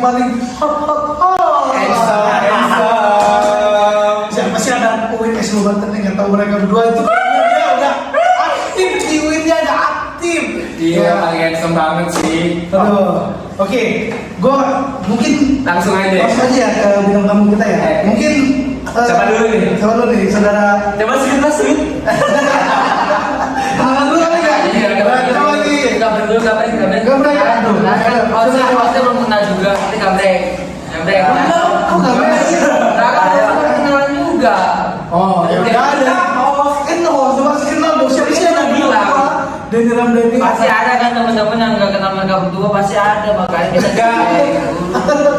paling hot. Siapa sih ada UIS lu banget nih, nggak tahu mereka berdua itu dia udah aktif di UIN-nya, ada aktif. Iya, paling handsome banget sih. Aduh, oke, gue mungkin Langsung aja ke bintang tamu kita ya. Mungkin Siapa dulu nih? saudara. Coba sweet. Kenalan dulu kali nggak? Iya, Coba nih. Gambreng dulu, gambreng. Gambreng. Aduh, hostnya belum kenal juga. Nanti gambreng. Kok gambreng? Kakak kenalan juga. Oh, ya udah ada. Coba kenal dong. Siapa sih yang bilang? Deni Ramdhani. Pasti ada kan teman-teman yang nggak kenal mereka berdua, pasti ada, makanya kita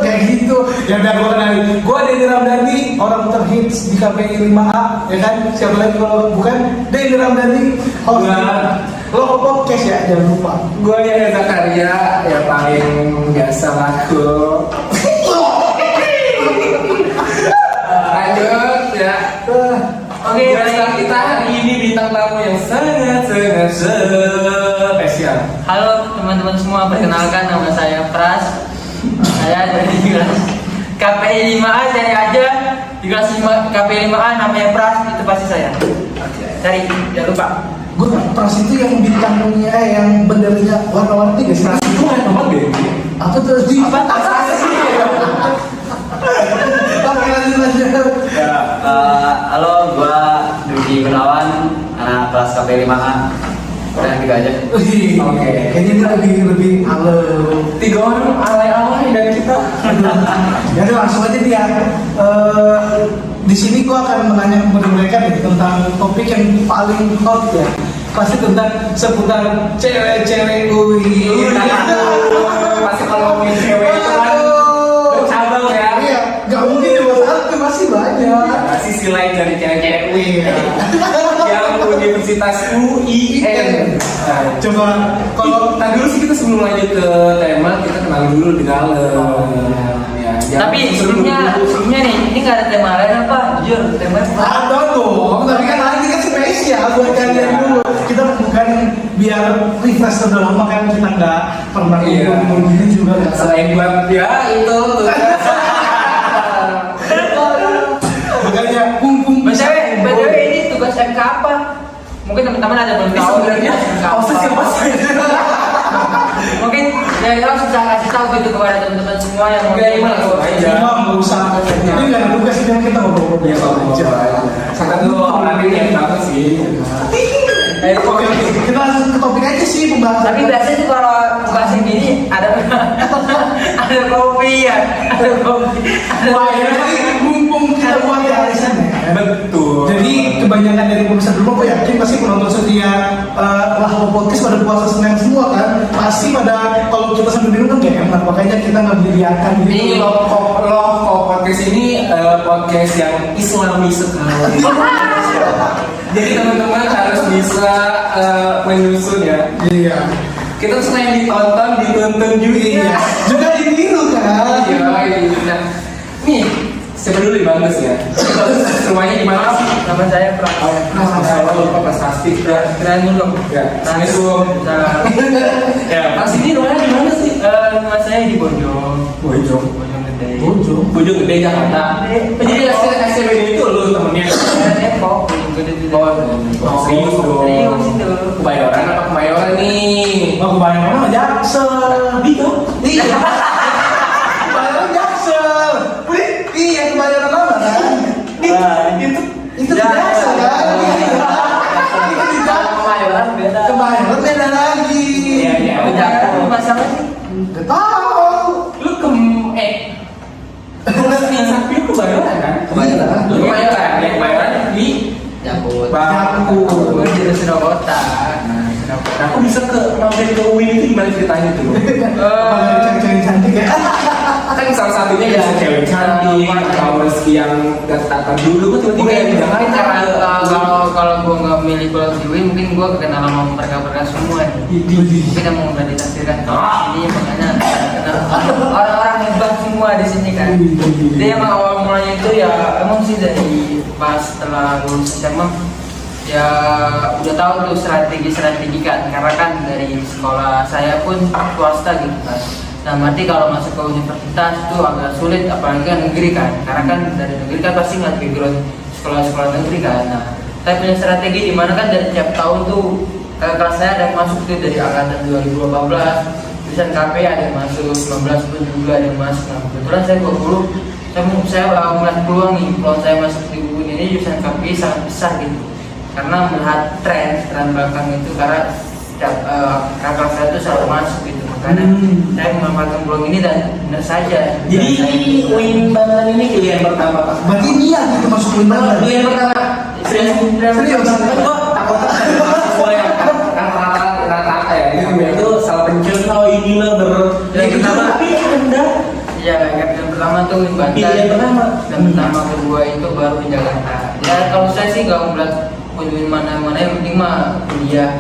Kayak gitu. Ya udah gue kenalin. Gue Deni Ramdhani, orang terhits di KPI 5A, ya kan? Siapa lagi kalau bukan Deni Ramdhani, host Loko Podcast ya, jangan lupa. Gue ya Zakaria, ya paling biasa laku. Lanjut ya. Oke, Biasa kita hari ini bintang tamu yang sangat spesial. Halo teman-teman semua, perkenalkan nama saya Pras. Saya dari kelas KPI 5A, cari aja di kelas 5 KPI 5A namanya Pras, itu pasti saya. Cari, jangan lupa. Gue Pras itu yang bintangnya, yang benderanya warna-warni gak sih? Pras itu kan nomor deh. Apa tuh di? Apa? Oke, lanjut. Ya, halo, gua Dugi Gunawan, anak kelas KP 5A. Udah gitu aja. Oke, kayaknya ini lebih halo. 3 orang alay-alay dari kita. Ya udah langsung aja dia. Di sini gua akan menanya kepada mereka nih tentang topik yang paling hot ya. Pasti tentang seputar cewek-cewek UI. Pasti kalau ngomongin cewek itu kan bercabang ya. Iya, nggak mungkin cuma satu, masih banyak. Pasti selain dari cewek-cewek UI yang Universitas UIN. Nah, Coba kalau tadi dulu sih kita sebelum lanjut ke tema kita kenal dulu lebih dalam. Ya, Tapi sebelumnya nih, ini nggak ada tema lain apa? Jujur, tema ada dong, tapi kan nanti kan spesial buat kalian dulu. Kita bukan biar refresh, udah lama kan kita nggak pernah ngumpul gini juga. Selain buat ya itu tuh. Makanya mumpung BTW ini tugas MK apa? Mungkin teman-teman ada belum tahu. Sebenarnya proses siapa sih? Mungkin ya langsung saya kasih tahu gitu kepada teman-teman semua yang mau Oke, langsung aja. Cuma nggak usah. Ini nggak ada tugas sih, kita ngobrol-ngobrol aja. Sangat dulu orang ini yang tahu sih. Oke, kita langsung ke topik aja sih pembahasan. Tapi biasanya tuh kalau bahas yang gini ada ada kopi ya, ada kopi. Wah, ini mumpung kita buat ya arisan ya. Betul. Jadi kebanyakan dari pemirsa dulu, aku yakin pasti penonton setia Lahwo Podcast pada puasa Senin semua kan. Pasti pada kalau kita sambil minum kan gak enak, makanya kita nggak beliakan gitu. Ini Loh podcast ini podcast yang Islami sekali. Jadi teman-teman harus bisa menyusun ya. Iya. Kita selain ditonton, dituntun juga. Iya. Juga ditiru kan. Iya. Nah, nih siapa dulu bagus ya? Semuanya gimana sih? Nama saya Pras. Saya lupa Pras pasti. Keren dulu. Ya, Assalamualaikum. Ya, Pras ini rumahnya di mana sih? Nama saya di Bojong. Bojong. Bojong Gede. Bojong Gede Jakarta. Jadi SCBD itu lu temennya? Saya Depok. Bojong Gede di Depok. Serius dong. Serius itu. Kebayoran apa Kemayoran nih? Oh, kebanyakan orang Jaksel. Iya. Kebanyakan Jaksel. Iya, kebanyakan lama kan? Itu di Jaksel kan? Iya. Itu di Jaksel. Kemayoran beda. Kebanyakan beda lagi. Iya, iya. Tapi Jakarta apa masalah sih? Gak tahu. Lu sapi lu Kebayoran kan? Kebayoran. Lu Kemayoran, ya Kemayoran di Jambut. Jakarta. Gue di Surabaya. Nah, aku bisa mampir ke UIN itu gimana ceritanya tuh? Cewek-cewek cantik ya. Kan salah satunya ya cewek cantik atau meski yang daftar dulu kan tiba-tiba yang di Jakarta. Kalau gue nggak milih kuliah di UIN, mungkin gue kenalan sama mereka semua nih. Mungkin yang mau nggak ditaksirkan ini makanya orang-orang hebat semua di sini kan. Dia emang awal mulanya itu ya emang sih dari pas setelah lulus SMA ya udah tahu tuh strategi kan, karena kan dari sekolah saya pun swasta gitu kan. Nah, berarti kalau masuk ke universitas itu agak sulit, apalagi kan negeri kan, karena kan dari negeri kan pasti ngeliat background sekolah-sekolah negeri kan. Nah, saya punya strategi di mana kan dari tiap tahun tuh kelas saya ada yang masuk tuh dari angkatan 2018, tulisan KP ada yang masuk, 19 pun juga ada yang masuk. Nah, kebetulan saya 20, saya melihat peluang nih, kalau saya masuk di buku ini jurusan KP sangat besar gitu, karena melihat tren belakang itu, karena setiap kakak saya itu selalu masuk gitu, makanya saya memanfaatkan peluang ini dan benar saja. Jadi UIN Banten ini pilihan pertama Pak. Berarti niat gitu masuk UIN Banten. Pilihan pertama. Serius. Gua takut semua yang rata-rata ya. Itu salah pencet. Oh ini lah Yang pertama. Tapi Anda. Iya, yang pertama tuh UIN Banten. Pilihan pertama. Dan pertama kedua itu baru di Jakarta. Ya kalau saya sih nggak melihat UIN mana-mana, yang penting mah kuliah.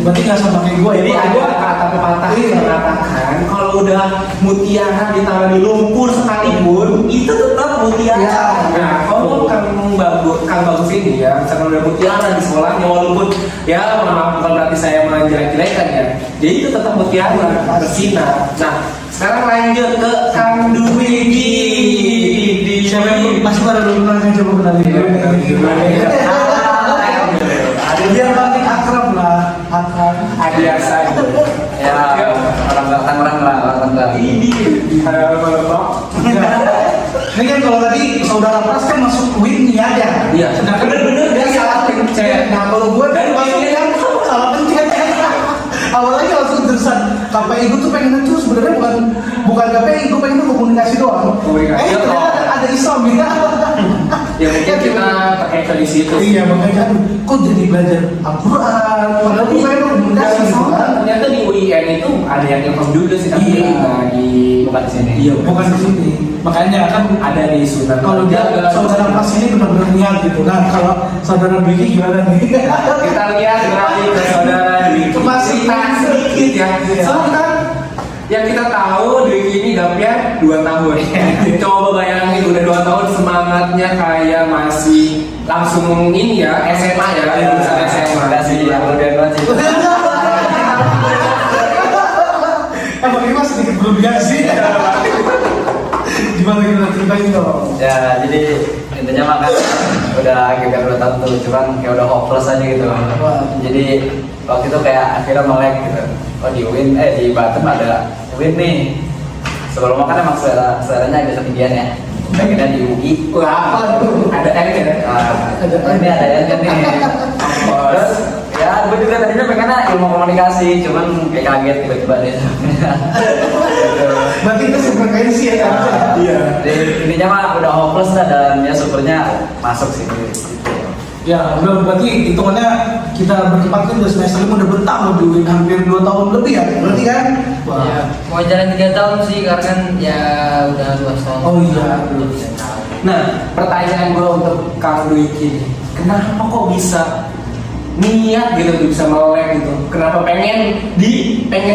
Berarti nggak sama kayak gue. Jadi ada kata pepatah yang mengatakan kalau udah mutiara ditaruh di lumpur sekalipun itu tetap mutiara. Ya. Nah, kalau Kang Bagus ini ya, misalkan udah mutiara di sekolahnya, walaupun ya maaf bukan berarti saya menjelek-jelekan ya. Jadi itu tetap mutiara bersinar. Nah, sekarang lanjut ke Kang Dwiki. Siapa yang masih pada belum pernah coba kenalin? Biar makin akrab lah, akrab. Biasa gitu. Ya, orang lah. Ini kalau Ini kan kalau tadi saudara Pras kan masuk UIN nih aja. Iya. Sedangkan Bener-bener dia salah pencet. Nah kalau gue kan masuk yang salah pencet. Awalnya langsung jurusan KPI gue tuh pengen tuh sebenarnya bukan KPI, gue pengen tuh komunikasi doang. Komunikasi, Ternyata ada Islam ya. Ya mungkin kita terkecoh di situ. Iya makanya kok jadi belajar Al-Quran. Padahal gue pengen komunikasi gitu kan. Ternyata di UIN itu ada yang info juga sih, tapi Iya. nggak di Bukan di sini. Iya, Bukan di sini. Makanya kan ada di Sunan. kalau dia saudara Pras ini benar-benar niat gitu. Nah kalau saudara Dwiki gimana nih? Kita lihat grafik ke saudara Dwiki Masih sedikit ya. Iya. Soalnya kan yang kita tahu Dwiki ini gapnya 2 tahun. Coba bayangin udah 2 tahun semangatnya kayak masih langsung ini ya SMA ya, lulusan SMA. Kasih ya, udah banget sih. Emang ini mas sedikit berlebihan sih. Gimana kita ceritain dong? Ya, jadi intinya mah kan udah GPR 2 tahun tuh, cuman kayak udah hopeless aja gitu. Jadi waktu itu kayak akhirnya melek gitu. Oh di UIN, di Batam ada UIN nih. Sebelum makan emang seleranya agak ketinggian ya. Pengennya di UI. Wah, ada N ya? Ini ada yang kan nih. Terus ya gue juga tadinya pengennya ilmu komunikasi, cuman kayak kaget tiba-tiba deh. Berarti itu sefrekuensi ya kan? Iya. Jadi intinya mah udah hopeless lah, dan ya syukurnya masuk sih. Ya, udah berarti hitungannya kita bertempat kan udah semester 5 udah betah loh di UIN, hampir 2 tahun lebih ya, berarti kan? Wah. Ya, mau jalan 3 tahun sih, karena kan ya udah 2 tahun. Oh iya. Belum 3 tahun. Nah, pertanyaan gue untuk Kang Dwiki, kenapa kok bisa niat gitu bisa melek gitu? Kenapa pengen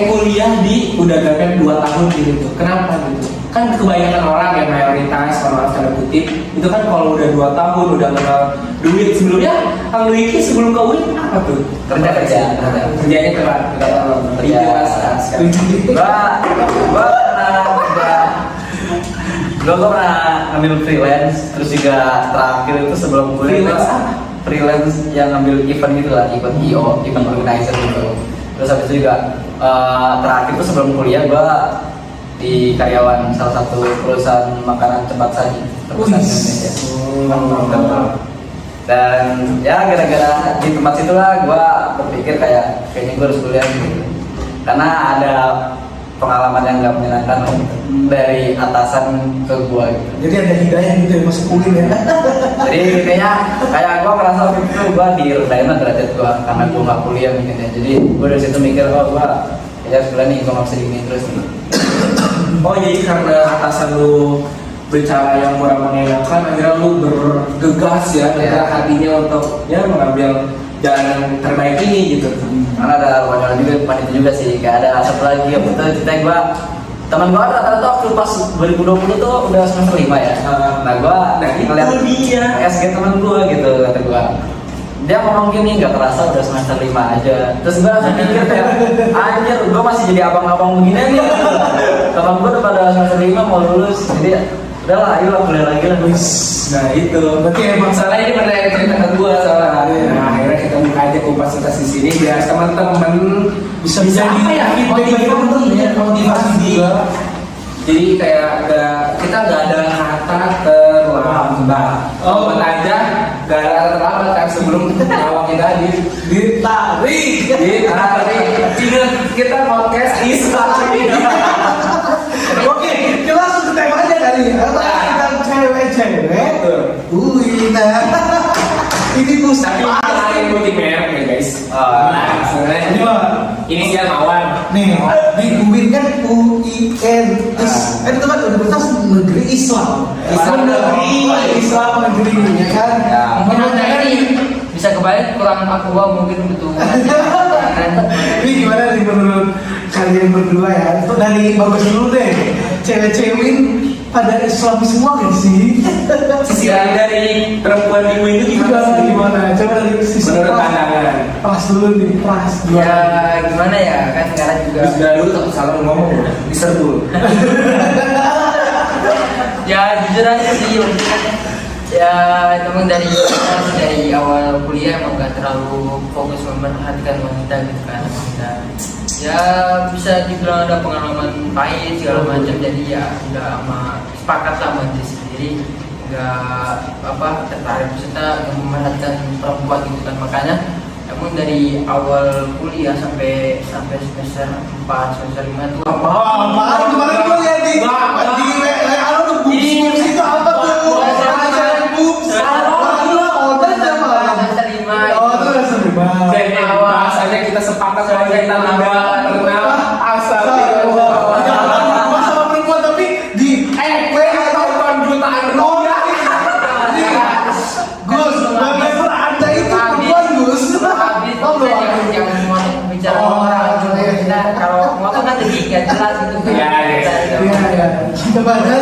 kuliah di udah gapnya 2 tahun gitu? Kenapa gitu? Kan kebanyakan orang yang mayoritas kalau tanda kutip itu kan kalau udah 2 tahun udah kenal duit. Sebelumnya Kang Dwiki sebelum ke UIN apa tuh? Kerja. Kerjanya keras. Gue pernah ngambil freelance, terus juga terakhir itu sebelum kuliah freelance yang ngambil event gitu lah, event IO, event organizer gitu. Terus habis itu juga terakhir itu sebelum kuliah gue di karyawan salah satu perusahaan makanan cepat saji terbesar di Indonesia. Dan ya gara-gara di tempat situlah gue berpikir kayaknya gue harus kuliah gitu, karena ada pengalaman yang gak menyenangkan dari atasan ke gue gitu. Jadi ada hidayah gitu ya masuk UIN ya? Jadi kayaknya kayak gue merasa waktu itu gue direndahin lah derajat gue karena gue gak kuliah mungkin ya. Jadi gue dari situ mikir, oh gue kayaknya harus kuliah nih, gue gak bisa gini terus nih. Oh jadi karena atasan lu bicara yang kurang mengenakan, akhirnya lu bergegas ya dengan hatinya untuk ya mengambil jalan yang terbaik ini gitu. Karena ada konyol juga depan itu juga sih. Kayak ada satu lagi yang betul cerita gue, teman gue rata-rata waktu pas 2020 tuh udah semester 5 ya. Nah gue Nah, itu ngeliat dia. SG teman gue gitu, kata gue, dia ngomong gini, nggak kerasa udah semester 5 aja. Terus gue langsung mikir kayak, anjir, gue masih jadi abang-abang begini nih. Teman gue udah pada semester 5 mau lulus, jadi udahlah, ayolah kuliah lagi lah. Nah itu, berarti emang salah ini benar yang cerita ke gue soalnya. Nah akhirnya kita buka aja kupas di sini biar teman-teman bisa apa ya, motivasi juga. Jadi kayak kita nggak ada kata terlambat. Oh, aja nggak ada kata terlambat kan sebelum nyawa kita ditarik. Kita podcast Islam. Oke, kita langsung ke tema aja kali ya. Tentang cewek-cewek. Nah, ini tuh Tapi kita ikuti merek ya guys. Nah, sebenarnya ini mah inisial Mawar. nih di UIN kan UIN itu kan Universitas Negeri Islam. Islam negeri ya kan. Menurut saya ini bisa kebalik kurang aqua mungkin betul. Ini gimana nih menurut kalian berdua ya? Itu dari bagus dulu deh. Cewek-cewek pada Islami semua gak sih? Sisi lain dari perempuan ibu itu Gimana? Coba dari sisi menurut pandangan. Pras dulu nih, pras. Ya gimana ya kan sekarang juga. Bismillah dulu takut salah ngomong diserbu. Ya jujur aja sih maksudnya. Ya memang dari awal kuliah emang gak terlalu fokus memperhatikan wanita gitu kan. Ya bisa dibilang ada pengalaman pahit segala macam, jadi ya udah sama sepakat lah sama diri sendiri, nggak tertarik maksudnya memperhatikan perempuan gitu kan. Makanya emang dari awal kuliah sampai semester 4 semester 5 tuh Apaan? Kemarin gue lihat di WA lu tuh boobs itu apa tuh? semester 5 Oh, itu udah sering banget. Dan bahasanya kita sepakat bahwa kita tidak pernah asal sama perempuan tapi di tahun jutaan rupiah. Gus, whatever ada itu perempuan Gus. Oh, belum. jangan mau bicara orang kita kalau motor kan jadi nggak jelas gitu kan. Iya. Coba aja.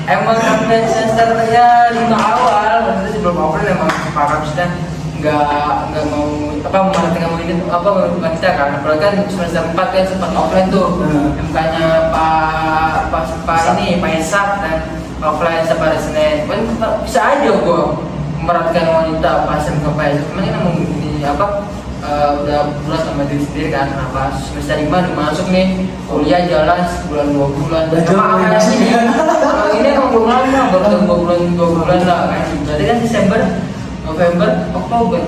Emang sampai semesternya 5 awal, maksudnya sebelum April emang sepakat sudah nggak mau memperhatikan wanita kan. Apalagi kan semester 4 kan sempat offline tuh. MK-nya Pak Isak dan offline sampai hari Senin. Kan bisa aja gua memperhatikan wanita pas MK Pak Isak. Cuman kan udah bulat sama diri sendiri kan. Kenapa semester 5 udah masuk nih, kuliah jalan sebulan 2 bulan. Kalau ini emang belum lama, baru 2 bulan lah kan. Berarti kan Desember, November, Oktober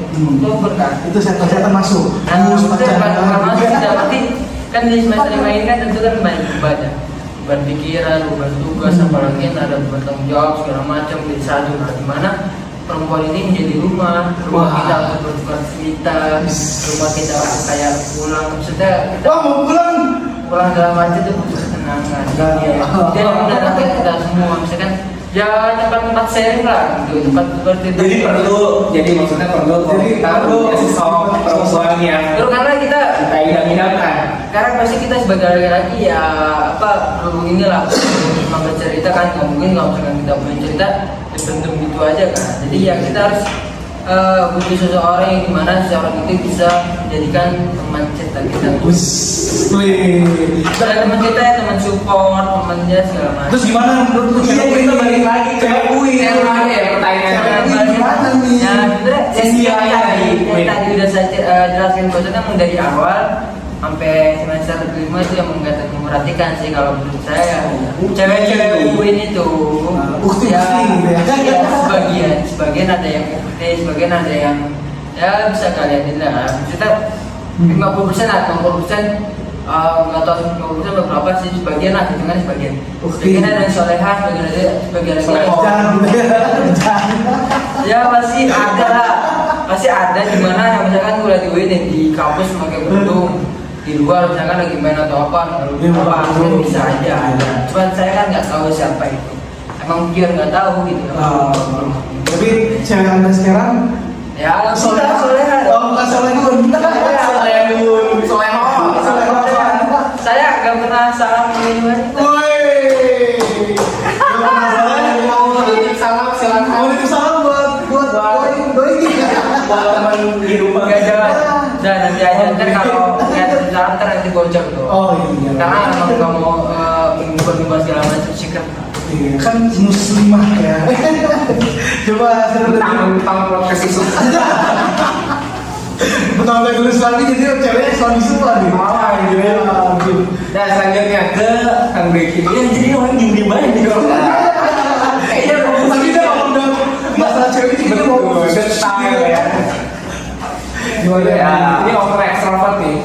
kan. Itu setan masuk. Nah, maksudnya bukan masuk, berarti kan di semester 5 ini kan tentu kan banyak beban, beban pikiran, beban tugas, apalagi ada beban tanggung jawab segala macam di satu. Nah, dimana perempuan ini menjadi rumah kita untuk bertukar cerita, rumah kita untuk kayak pulang, maksudnya kita Mau pulang dalam hati itu butuh ketenangan. Dia menenangkan kita semua, misalkan ya tempat sharing lah, gitu, tempat bertidur. Jadi maksudnya perlu kita punya sosok perempuan yang Terus karena kita idam-idamkan. karena pasti kita sebagai laki-laki ya perlu inilah cuma bercerita kan, nggak mungkin kalau misalkan kita punya cerita dipendam gitu aja kan. Jadi ya kita harus butuh seseorang yang dimana seseorang itu bisa menjadikan teman cerita kita. Misalnya teman kita ya teman support, temannya segala macam. Terus gimana menurut lu? Iya, kita balik lagi ke yang mana ya pertanyaannya. Gimana nih? Ya, sebenarnya tadi udah saya jelaskan bahwasanya emang dari awal sampai semester 5 itu yang nggak memperhatikan sih kalau menurut saya. Cewek-cewek UIN itu sebagian ada yang ukti, sebagian ada yang ya bisa kalian lihat. Kita 50% atau 60% nggak tahu 50% berapa sih, sebagian lah hitungan sebagian. Sebagian ada yang soleha, sebagian ya pasti ada lah, pasti ada di mana misalkan kuliah di UIN di kampus pakai kerudung, di luar misalkan lagi main atau apa kan bisa aja ada. Cuman saya kan nggak tahu siapa itu, emang biar nggak tahu gitu. Tapi cewek anda sekarang ya soleha. Oh, bukan saya nggak pernah salah memilih wanita. Salam silakan. Salam buat doi. ntar kalau lihat secara ntar nanti bocor tuh. Oh iya. Karena emang nggak mau ngubah segala macam sikap. Iya, kan muslimah ya. Coba Tentang podcast itu. Pertama kali tulis Islami jadi ceweknya Islami semua nih. Iya. Nah selanjutnya ke Kang Becky. Ya jadi orang diem banget nih kalau. Iya, tapi dia udah masalah cewek ini dia mau style ya. Gimana ya? Ini over extrovert nih.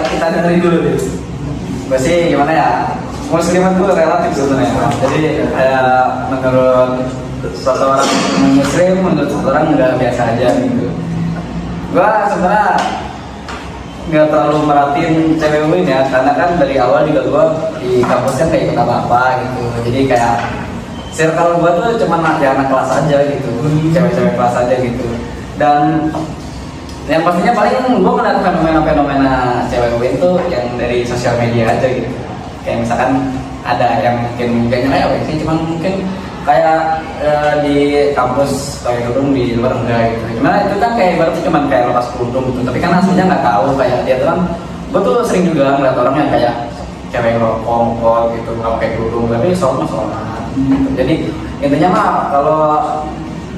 Kita dengerin dulu deh. Gue sih gimana ya, muslim itu relatif sebenarnya. Jadi kayak menurut seseorang muslim, menurut seseorang nggak biasa aja gitu. Gue sebenarnya nggak terlalu merhatiin cewek ini ya, karena kan dari awal juga gue di kampus kan kayak ikut apa-apa gitu. Jadi kayak circle gue tuh cuma anak kelas aja gitu, cewek-cewek kelas aja gitu. Dan yang pastinya paling gue ngeliat fenomena-fenomena cewek UIN tuh yang dari sosial media aja gitu. Kayak misalkan ada yang mungkin gak nyerah ya sih, cuman mungkin kayak di kampus pakai kerudung, di luar enggak gitu. Gimana itu kan kayak ibaratnya cuman kayak lepas kerudung gitu, tapi kan aslinya nggak tahu kayak dia tuh kan. Gue tuh sering juga ngeliat orang yang kayak cewek ngerokok gitu, nggak pakai kerudung, tapi sholat gitu. Jadi intinya mah kalau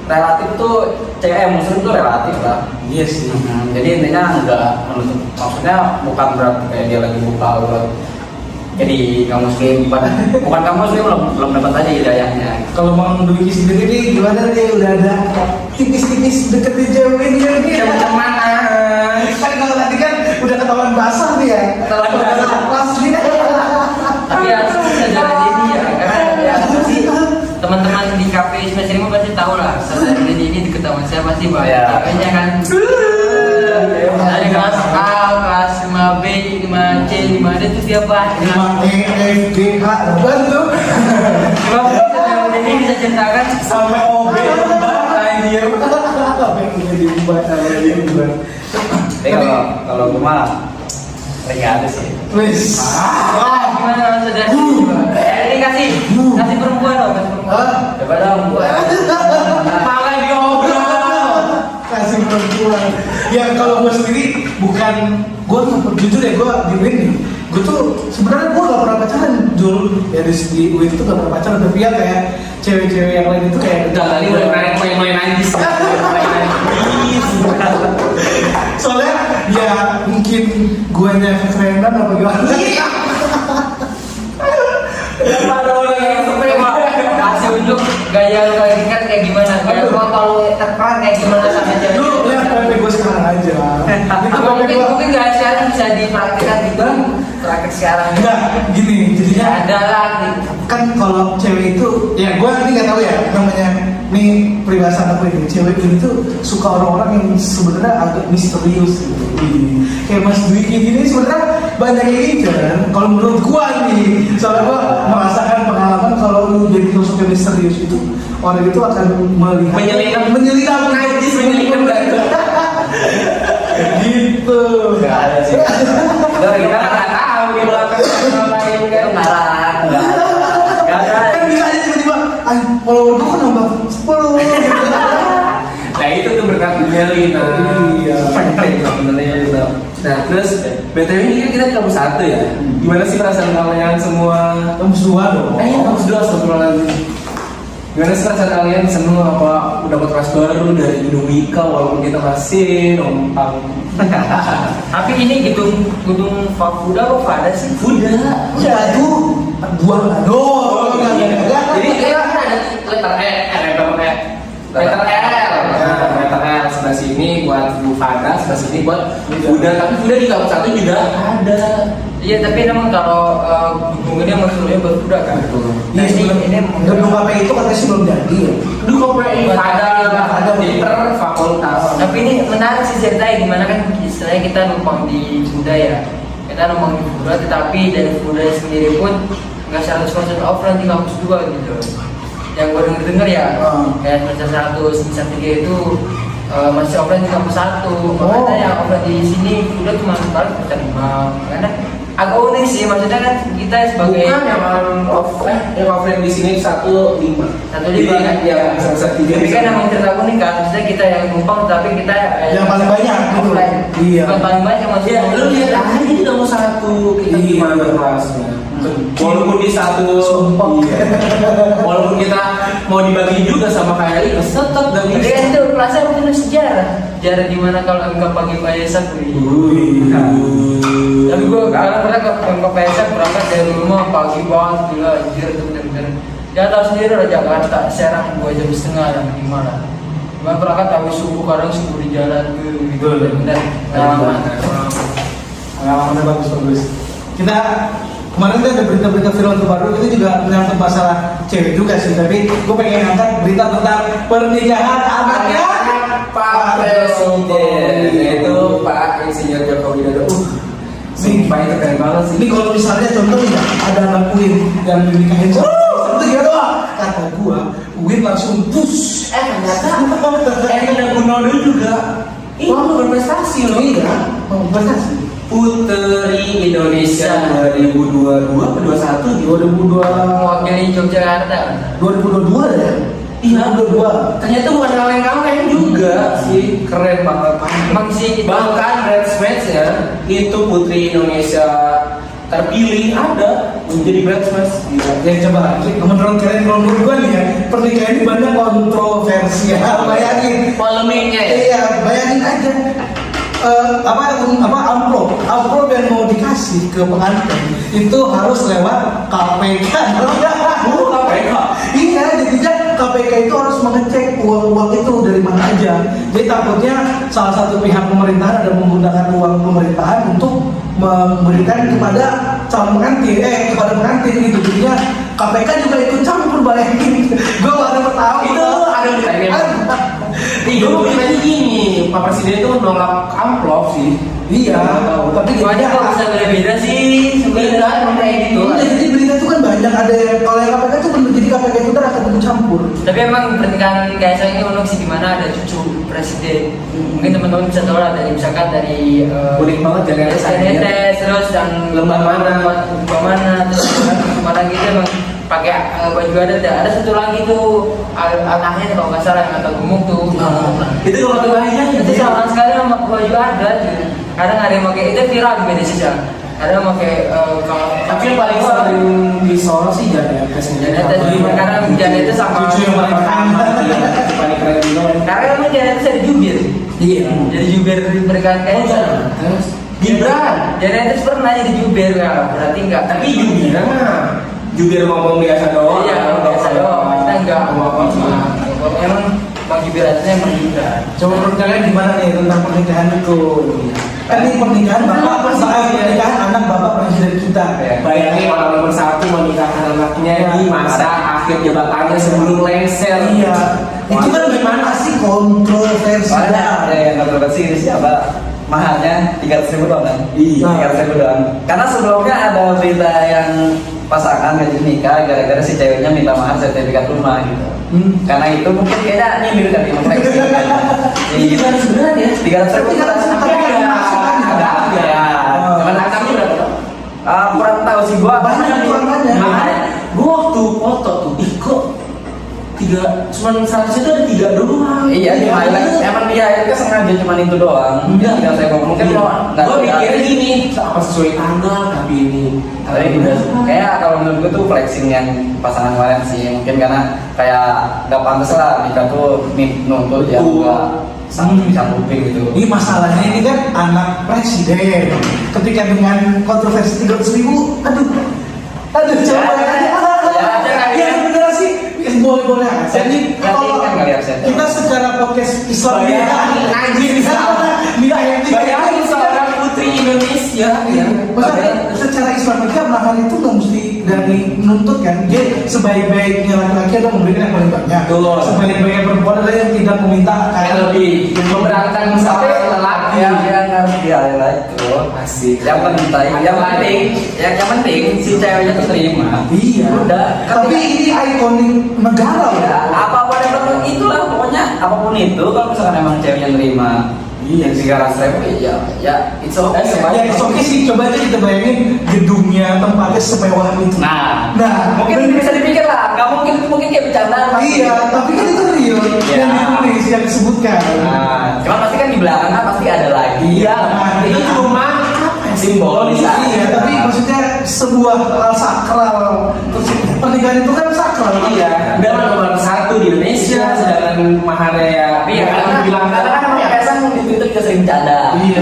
relatif tuh cewek muslim tuh relatif lah. Iya sih. Jadi intinya enggak menutup, maksudnya bukan berarti kayak dia lagi buka aurat jadi kaum muslim, bukan kaum muslim belum dapat aja hidayahnya. Kalau Mang Dwiki sendiri nih gimana nih, udah ada tipis-tipis deketin cewek dia nih? Mana? Kan kalau tadi kan udah ketahuan basah nih ya. Ketahuan kelas nih. Tapi harus bisa jalan ini ya, karena ya pasti teman-teman di kafe semester 5 pasti tahu lah. Saudara ini deket sama saya pasti banyak. Iya. Ceweknya kan dari kelas A, kelas 5B, 5C, 5D itu siapa? 5E, F, G, H, apa tuh? 5B ini bisa ceritakan Sampai OB, anjir. Apa yang udah diubah, Tapi kalau gue mah lagi ada sih. Wis. gimana saudara ini kasih perempuan loh, kasih perempuan. Coba dong buat. Malah diobrol. Kasih perempuan. Ya kalau gue sendiri bukan, gue jujur ya, gue gini nih. Gue tuh sebenarnya gue gak pernah pacaran dulu ya, di UIN itu gak pernah pacaran, tapi ya kayak cewek-cewek yang lain itu kayak Udah tadi udah main najis. soalnya ya mungkin guanya kekerenan apa gimana. Ada orang yang sampai Kasih unjuk gaya lu kayak gimana, gaya lu kalau terperan kayak gimana sama cewek. Lu lihat PP gue sekarang aja. Itu PP gue. Mungkin gak sekarang bisa dipraktikkan gitu, praktek sekarang. Enggak, gini jadinya Ada lah gitu. kan kalau cewek itu ya gue ini nggak tahu ya namanya nih peribahasa apa ini, cewek ini tuh suka orang-orang yang sebenarnya agak misterius gitu. Kayak Mas Dwiki ini sebenarnya banyak yang gitu kan. Kalau menurut gue nih, soalnya gue merasakan pengalaman kalau lu jadi sosok yang misterius itu orang itu akan melihat menyelinap najis gitu. Nggak ada sih. kita nggak tahu di belakang lain kan. Marah. Nggak ada. Kan bisa aja tiba-tiba, follower gue kan nambah 10 gitu. Nah itu tuh berkat Melina. Iya. Sebenarnya itu. Nah terus BTW ini kan kita di kampus 1 ya. Gimana sih perasaan kalian semua? Kampus 2 dong. Kampus 2 astagfirullahaladzim. Gimana sih perasaan kalian semua, apa udah dapat kelas baru dari Indomika walaupun kita masih numpang. Tapi ini gedung Fafuda kok pada sih? Udah. Ya itu buang aduh. Jadi kita kan ada letter L sebelah sini buat Bu Fada, sebelah sini buat Buda. Tapi Buda di kampus 1 juga ada. Iya, tapi memang kalau gedung ini maksudnya berkuda kan. Nah ini gedung KPI itu katanya sih belum jadi ya. Dulu KPI ada per fakultas. Tapi ini menarik sih ceritanya, gimana kan istilahnya kita numpang di Buda ya. Kita numpang di Buda, tetapi dari Buda sendiri pun nggak 100% offline di kampus 2 gitu. Yang gue denger ya, kayak semester 1, semester 3 itu masih offline di kampus 1. Makanya yang offline di sini udah cuma paling semester 5. Karena agak unik sih, maksudnya kan kita sebagai Bukan yang offline di sini 1.5. 1.5 kan? Ya, sama 3. Tapi kan emang cerita unik kan, maksudnya kita yang numpang tapi kita Yang paling banyak gitu. offline. Iya. Bukan paling banyak maksudnya. Ya, lu lihat aja di nomor 1 kita gimana kelasnya. Walaupun di satu, iya. Walaupun kita mau dibagi juga sama kayak ini, tetap gak Tapi bisa. kan itu kelasnya mungkin sejarah. Sejarah gimana kalau enggak pagi Payasan. Tapi gue kadang pernah ke Payasan berangkat dari rumah pagi banget gila anjir tuh bener-bener. Ya tahu sendiri lah Jakarta, Serang 2 jam setengah dan gimana. Gue berangkat habis subuh kadang subuh di jalan gitu bener-bener. Pengalamannya bagus. Kita kemarin kan ada berita-berita viral terbaru itu juga menyangkut masalah cewek juga sih, tapi gue pengen angkat berita tentang pernikahan anaknya Pak Presiden, yaitu Pak Insinyur Joko Widodo. Sumpah itu keren banget sih. Ini kalau misalnya contoh nih, ada anak Uin yang dinikahin sama itu gimana doang? Kata gua, Uin langsung push. Ternyata Erina Gudono juga itu berprestasi loh. Iya, mau prestasi. Putri Indonesia 2022 ke 21 Mewakili Yogyakarta. 2022 ya? Iya, 2022. ternyata bukan kaleng-kaleng juga sih, keren banget. Emang sih itu Bahkan bridesmaids-nya itu Putri Indonesia terpilih ada menjadi bridesmaids. Gila. Ya coba, menurut kalian, kalau menurut gua nih ya, pernikahan ini banyak kontroversial. Bayangin, Polemiknya ya. iya, bayangin aja. Amplop yang mau dikasih ke pengantin itu harus lewat KPK. KPK. Iya, jadinya KPK itu harus mengecek uang itu dari mana aja. Jadi takutnya salah satu pihak pemerintahan ada menggunakan uang pemerintahan untuk memberikan kepada calon pengantin, kepada pengantin gitu. Jadinya KPK juga ikut campur, bayangin. Gue baru tahu Itu ada beritanya. Gue beritanya gini, Pak Presiden itu menolak amplop sih. Iya, tapi Soalnya kok bisa beda-beda sih Beda emang kayak gitu. Iya, jadi berita itu kan banyak, ada yang kalau yang KPK itu benar, jadi KPK itu akan ikut campur. Tapi emang pernikahan Kaisang ini unik sih, dimana ada cucu presiden. Mungkin teman-teman bisa tahu lah dari misalkan dari Unik banget jalan SNT terus dan Lembah mana. lembah mana terus kemana gitu emang pakai baju adat ya. Ada satu lagi tuh anaknya kalau nggak salah yang agak gemuk tuh. Itu kalau kebayang Itu sama sekali sama baju adat. Kadang ada yang pakai itu viral di media sosial. Ada yang pakai kalau tapi yang paling sering di Solo sih Janet Presiden. karena Janet itu sama Cucu yang paling keren. Paling keren juga. karena emang Janet itu jadi jubir. Iya. Jadi jubir di pernikahan Kaisang. Terus Gibran. Janet itu pernah jadi jubir ya, berarti enggak. Tapi jubirnya mah jubir ngomong biasa doang. Iya, biasa doang. Kita enggak ngomong apa. Emang Bang Gibran itu emang Gibran. Coba menurut kalian gimana nih tentang pernikahan itu? Kan ini pernikahan pernikahan anak bapak presiden kita. Bayangin orang nomor 1 menikahkan anaknya di masa akhir jabatannya sebelum lengser. Iya. Itu kan gimana sih kontroversi? Soalnya ada yang kontroversi ini siapa? Mahalnya 300.000 doang kan? Iya. 300.000 doang. Karena sebelumnya ada berita yang pasangan ngajak nikah gara-gara si ceweknya minta mahar sertifikat rumah gitu. Karena itu mungkin kayaknya nyindir kali mengkoleksi. Ini gimana sebenarnya? 300.000 Tapi ada masukannya. ada. Ya. Cuman Angkanya berapa? kurang tahu sih gua. Banyak banget. Makanya gua waktu foto tuh, kok 3, cuman seharusnya itu ada 3 doang. Iya, di highlight. Emang dia itu sengaja cuma itu doang. Enggak. Tinggal saya mungkin Iya. lo. Gua mikirnya gini, apa sesuai tanggal tapi ini. Tapi udah kayak kalau menurut gue tuh flexing yang pasangan kemarin sih, mungkin karena kayak nggak pantas lah nikah tuh nuntut yang nggak sanggupin gitu. Ini masalahnya ini kan anak presiden. Ketika dengan kontroversi 300.000, aduh coba ya bener sih. Boleh aja. Jadi kalau kita secara podcast Islam Bayangin seorang putri Indonesia yang secara Islam aja mahar itu nggak mesti dari menuntut kan. Jadi sebaik-baiknya laki-laki adalah memberikan yang paling banyak. Betul. Sebaik-baiknya perempuan adalah yang tidak meminta kayak lebih memberatkan sampai lelaki. yang harus dialih itu Asik. yang penting si ceweknya tuh terima. Iya. Udah. Tapi ini ikonik negara Ya, ya. apapun yang itulah pokoknya apapun itu kalau misalkan emang ceweknya nerima Yang Sigara Sremo ya it's okay. Ya, it's okay sih. Coba aja kita bayangin gedungnya, tempatnya semewah itu. Nah, Nah, mungkin bisa dipikir lah, nggak mungkin kayak bercandaan. Iya, tapi kan itu real yang ditulis, yang disebutkan. Nah, cuma pasti kan di belakang kan pasti ada lagi. Iya, ini cuma simbolis. Iya, tapi maksudnya sebuah hal sakral. Pernikahan itu kan sakral. Iya, dan nomor satu di Indonesia, sedangkan Maharia. Iya, karena kan namanya Kaisang di Twitter juga sering bercanda. Iya,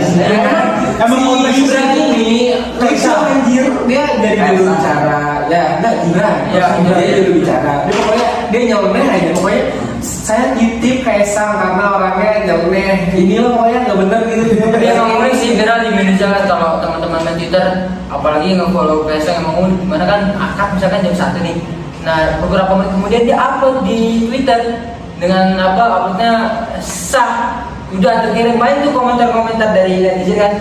Emang si Gibran ini Kaisang anjir, dia dari dulu bicara, ya enggak Gibran, Ya, dia dulu bicara. Dia pokoknya dia nyeleneh aja, pokoknya saya titip Kaisang karena orangnya nyeleneh. Ini loh pokoknya nggak bener gitu. Dia ngomongin sih viral di Indonesia kan kalau teman-teman main Twitter, apalagi nge-follow Kaisang yang ngomong gimana kan akad misalkan jam 1 nih. Nah beberapa menit kemudian dia upload di Twitter dengan uploadnya sah. Udah terkirim banyak tuh komentar-komentar dari netizen kan.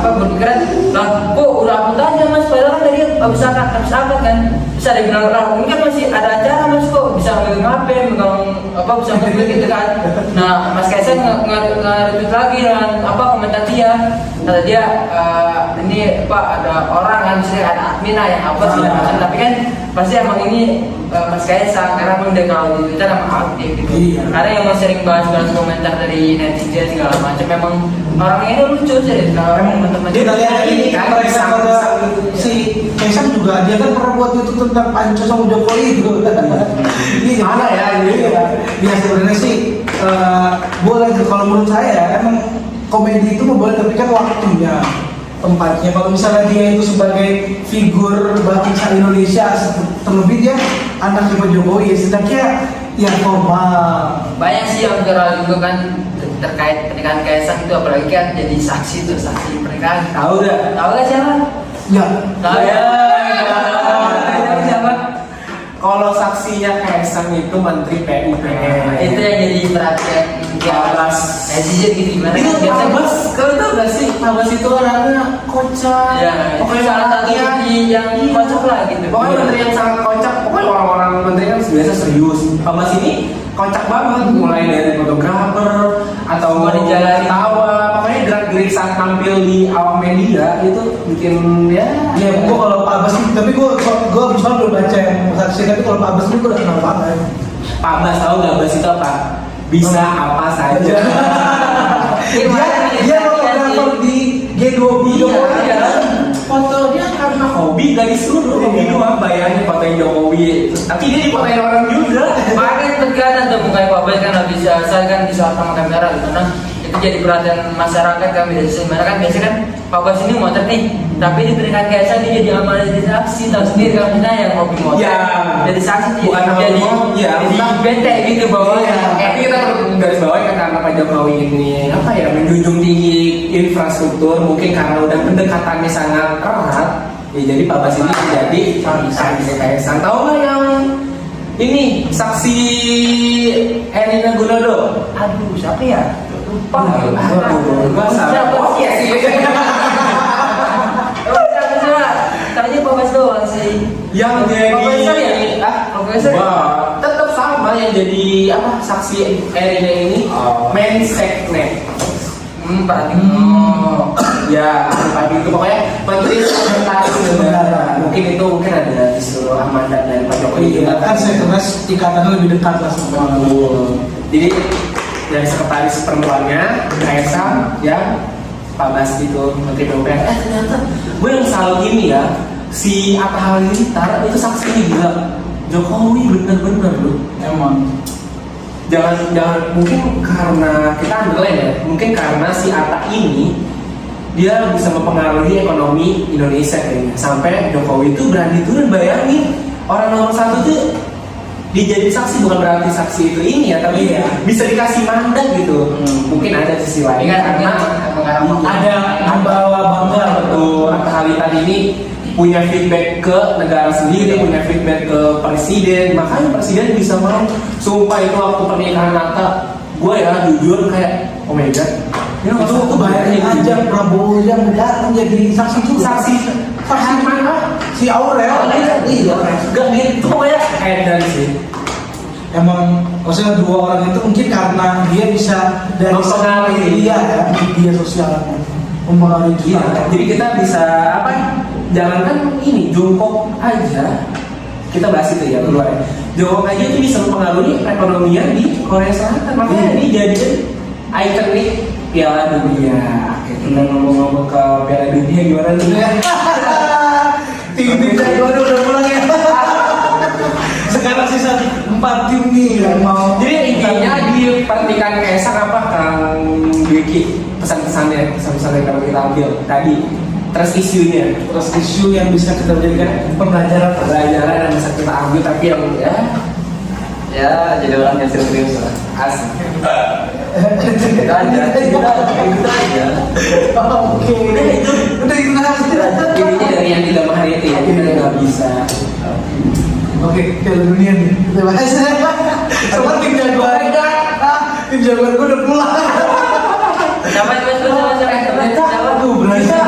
Berpikiran lah kok udah upload aja mas, padahal kan tadi habis akad kan. Bisa dibilang lah ini kan masih ada acara mas, kok bisa megang HP, megang bisa ngeklik gitu kan. Nah mas Kaisang nge-retweet lagi dengan komentar dia. Kata dia ini ada orang kan, misalnya ada admin lah yang segala macam, tapi kan pasti emang ini mas Kaisang karena emang dia kalau di Twitter emang aktif gitu. Karena yang mau sering bahas komentar dari netizen segala macam, memang orangnya ini lucu sih. Kalau teman-teman Dia lihat ini kan mereka pada si Kaisang juga dia kan pernah buat YouTube tentang Panco sama Jokowi gitu. Ini Mana ya ini? Ya sebenarnya sih boleh kalau menurut saya emang komedi itu boleh, tapi kan waktunya, tempatnya. Kalau misalnya dia itu sebagai figur bangsa Indonesia, terlebih dia anak Pak Jokowi, setidaknya ya formal. banyak sih yang viral juga kan terkait pernikahan Kaisang itu, apalagi kan jadi saksi pernikahan. Tahu gak? Tahu gak siapa? Ya, Tahu ya? Tahu siapa? Kalau saksinya Kaisang itu Menteri PUPR. Itu yang jadi perhatian Abbas. netizen gitu gimana? Itu Biasa Abbas, kau tahu gak sih? Abbas itu orangnya kocak. Ya, Pokoknya salah satu yang kocak lah gitu. Pokoknya menteri yang sangat kocak. Pokoknya orang-orang menteri kan biasa serius. Abbas ini kocak banget. Mulai dari fotografer atau Semua dijalanin. tawa. Pokoknya gerak-gerik saat tampil di awak media itu bikin ya. ya gua kalau Pak Abbas, tapi gua misalnya belum baca yang saksi, tapi kalau Pak Abbas ini gua udah kenal banget. Pak Abbas tahu gak Abbas itu apa? Bisa apa saja. Dia fotografer di G20 Iya, foto dia karena hobi gak disuruh, hobi doang bayangin fotoin Jokowi, tapi dia difotoin orang juga. Makanya teganan tuh mukanya Pak Bas kan habis saya kan di saat sama kamera gitu, nah itu jadi perhatian masyarakat kan. Biasanya kan Pak Bas ini motor nih, tapi di pernikahan Kaisang dia jadi amal jadi saksi, tahu sendiri kan kita yang hobi motor. Ya, jadi saksi bukan jadi ya, bete gitu bawahnya. Tapi kita perlu garis bawahi kan karena Pak Jokowi ini menjunjung tinggi infrastruktur, mungkin karena udah pendekatannya sangat erat, ya jadi Pak Bas ini jadi saksi Kaisang. Tahu nggak yang ini saksi Erina Gunodo? Aduh siapa ya? Lupa. Siapa sih? Siapa? Tanya Pak Bas doang sih. Yang Profesor ya? jadi Profesor ya? tetap sama yang jadi saksi Erina ini Menseknek. Berarti Ya, pagi itu pokoknya menteri sekretaris negara. Mungkin ada disuruh amanat dari Pak Jokowi. Iya, kan saya kira ikatannya lebih dekat lah sama Betul. Jadi dari sekretaris perempuannya Kaisang ya Pak Bas itu Menteri PUPR. Ternyata gue yang salut ini ya, si Atta Halilintar itu saksinya gila. Jokowi bener-bener loh. emang. Jangan mungkin karena kita underline ya, mungkin karena si Atta ini dia bisa mempengaruhi ekonomi Indonesia kayaknya, sampai Jokowi itu berani turun. Bayangin orang nomor satu tuh dijadi saksi, bukan berarti saksi itu ini ya, tapi bisa dikasih mandat gitu. Mungkin ada sisi lain karena Ada membawa bangga. betul Atta Halilintar ini punya feedback ke negara sendiri, punya feedback ke presiden, makanya presiden bisa mau. Sumpah itu waktu pernikahan Atta, gue ya jujur kayak oh my god, ya Itu bayangin aja Prabowo yang datang jadi saksi juga. saksi mana? Si Aurel. Iya. Gak gitu pokoknya edan sih. emang maksudnya dua orang itu mungkin karena dia bisa dari Mempengaruhi. media ya, media sosialnya mempengaruhi Iya, kita. jadi kita bisa apa? Jangankan ini jongkok aja. Kita bahas itu ya keluar. Jongkok aja itu bisa mempengaruhi perekonomian di Korea Selatan. Makanya ini jadi ikonik Piala Dunia. Oke, kita ngomong-ngomong ke Piala Dunia gimana nih? Tim jagoan udah pulang ya. Sekarang sisa 4 tim nih yang mau. Jadi intinya di pernikahan Kaisang apa Kang Dwiki pesan-pesannya yang kalau kita ambil tadi terus isunya Terus isu yang bisa kita jadikan pembelajaran yang bisa kita ambil tapi yang Ya, jadi orang yang serius lah. asik. Kita aja, kita aja. Oke, udah itu Intinya dari yang tidak mahal itu ya kita nggak bisa. Oke, Piala Dunia nih. Kita bahas. Sama tim jagoan. Tim jagoan gue udah pulang. Siapa Brazil.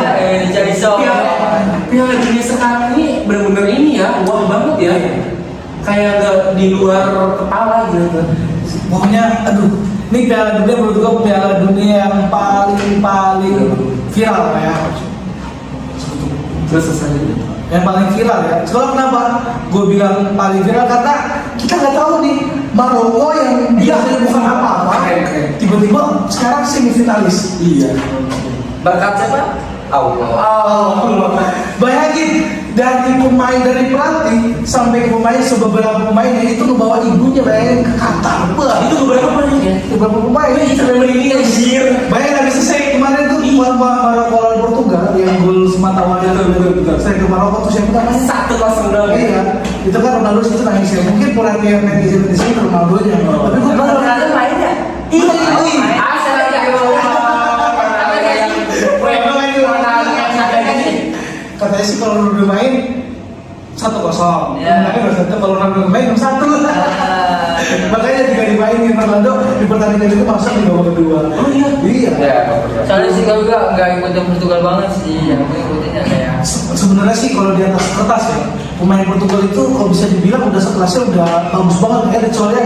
Dicari sok. Piala Dunia sekarang ini benar-benar ini ya wah banget ya. Kayak nggak di luar kepala gitu. Pokoknya, aduh, ini Piala Dunia menurut gue Piala Dunia yang paling viral ya. Terus selanjutnya. Yang paling viral ya. Sekarang kenapa? Gue bilang paling viral karena kita nggak tahu nih Maroko yang biasanya bukan apa-apa, tiba-tiba sekarang semifinalis. Iya. Berkat siapa? Allah. Bayangin dari pemain dari pelatih sampai ke pemain beberapa pemainnya itu ngebawa ibunya bayangin ke Qatar. Wah, Itu beberapa pemain ya. beberapa pemain. Sampai ini anjir. Bayangin habis selesai kemarin tuh Maroko lawan Portugal yang gol semata wayang itu saya ke Maroko tuh siapa namanya? 1-0 doang. Iya, itu kan Ronaldo itu nangis ya. Mungkin perhatian netizen di sini Ronaldo nya. Tapi gue Emang Ronaldo main ya? iya. Asal aja Katanya sih kalau Ronaldo main 1-0. Iya. Tapi kalau Ronaldo main 6-1. Makanya jika dimainin Ronaldo di pertandingan itu masuk di babak kedua. Oh iya. Iya. Ya, Soalnya sih gue juga nggak ikutin Portugal banget sih, yang gue ikutinnya kayak Sebenarnya sih kalau di atas kertas ya pemain Portugal itu kalau bisa dibilang udah sekelasnya udah bagus banget ya. Soalnya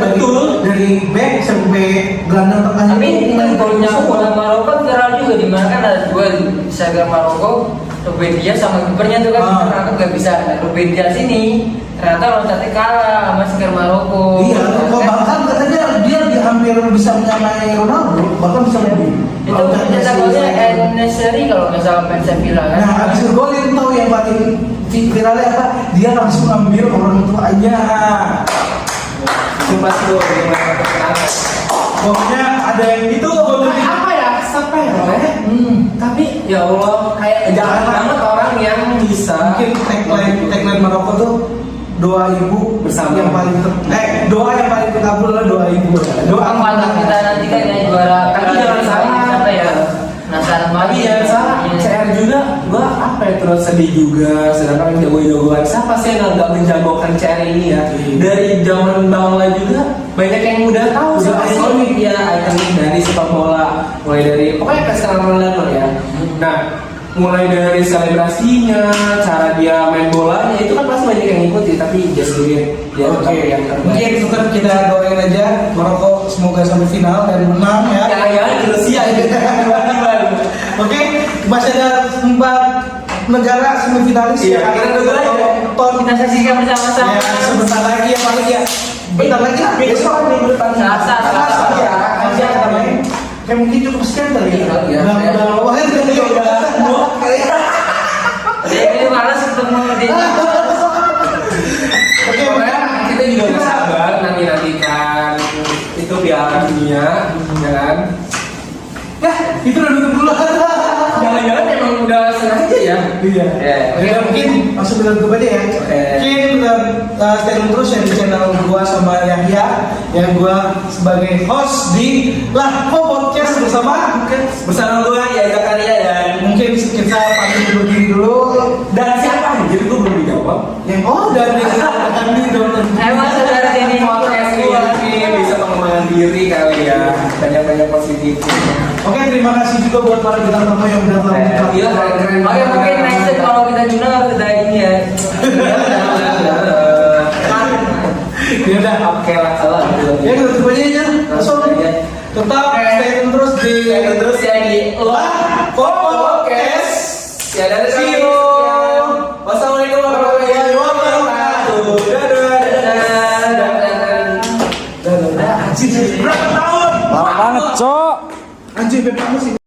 dari back sampai gelandang tengahnya. tapi itu pemain golnya semua. bola Maroko viral juga di mana kan ada dua seragam Maroko, Rubedia sama kipernya tuh kan ternyata nggak bisa Rubedia sini ternyata loncatnya kalah sama skill Maroko. Iya, kalau bahkan katanya dia hampir bisa menyamai Ronaldo, bahkan bisa lebih. Itu pencetak golnya En-Nesyri kalau nggak salah main Sevilla kan. Nah, abis golin tahu yang paling viralnya apa? Dia langsung ambil orang tuanya. Coba sih Pokoknya ada yang itu apa ya? Siapa ya namanya? Tapi ya Allah kayak jarang banget orang yang bisa mungkin tagline Maroko tuh doa ibu Bersama. yang paling doa yang paling terkabul adalah doa ibu. Doa mantap kita nanti kan ya juara. Tapi jangan salah. Siapa ya? Penasaran Tapi banget. jangan salah, CR juga gua apa ya terus sedih juga. Sedangkan jago-jagoan siapa sih yang nggak menjagokan CR ini ya? Dari zaman Bangla juga banyak yang udah tahu siapa sih ikonik dari sepak bola, mulai dari pokoknya Cristiano Ronaldo ya. Nah, mulai dari selebrasinya, cara dia main bolanya itu kan pasti banyak yang ngikutin, tapi dia sendiri dia Oke, yang terbaik. mungkin tetap kita doain aja Maroko semoga sampai final dan menang ya. Jangan-jangan di Rusia itu tiba-tiba. Oke, masih ada 4 negara semifinalis Iya, kita tunggu aja. Kita saksikan bersama-sama. Ya, sebentar lagi ya paling ya. Bentar lagi lah, besok minggu depan. Selasa. Ya, aja kita main. Kayak mungkin cukup sekian kali ya. Iya. Udah lama kan udah muak kali ya. Jadi malas ketemu di Oke, Pokoknya kita juga gak sabar nantikan itu Piala Dunia, ya kan? ya itu udah tutup dulu. Jangan-jangan emang udah sengaja ya? Iya. Ya. Oke, mungkin langsung kita tutup aja ya. Oke. Mungkin stay tune terus ya di channel gua sama Yahya yang gua sebagai host di Lahko Podcast bersama Gua ya Zakaria dan mungkin kita pamit dulu diri dulu siapa nih? Jadi gua belum dijawab. yang dan kami download Emang saudara ini Podcast ini bisa pengembangan diri kali ya, banyak-banyak positifnya. Oke, terima kasih juga buat para bintang tamu yang udah tamu. Gila keren-keren. Oke, mungkin next time kalau kita Juna harus ada ini ya. Ya udah. Oke lah kalau gitu. Ya udah coba aja. Langsung. Tetap stay tune terus di Terus ya di Podcast. Ya dari See you. Wassalamualaikum warahmatullahi wabarakatuh. Anjir, berapa tahun? Lama banget, Cok. Anjir, berapa sih?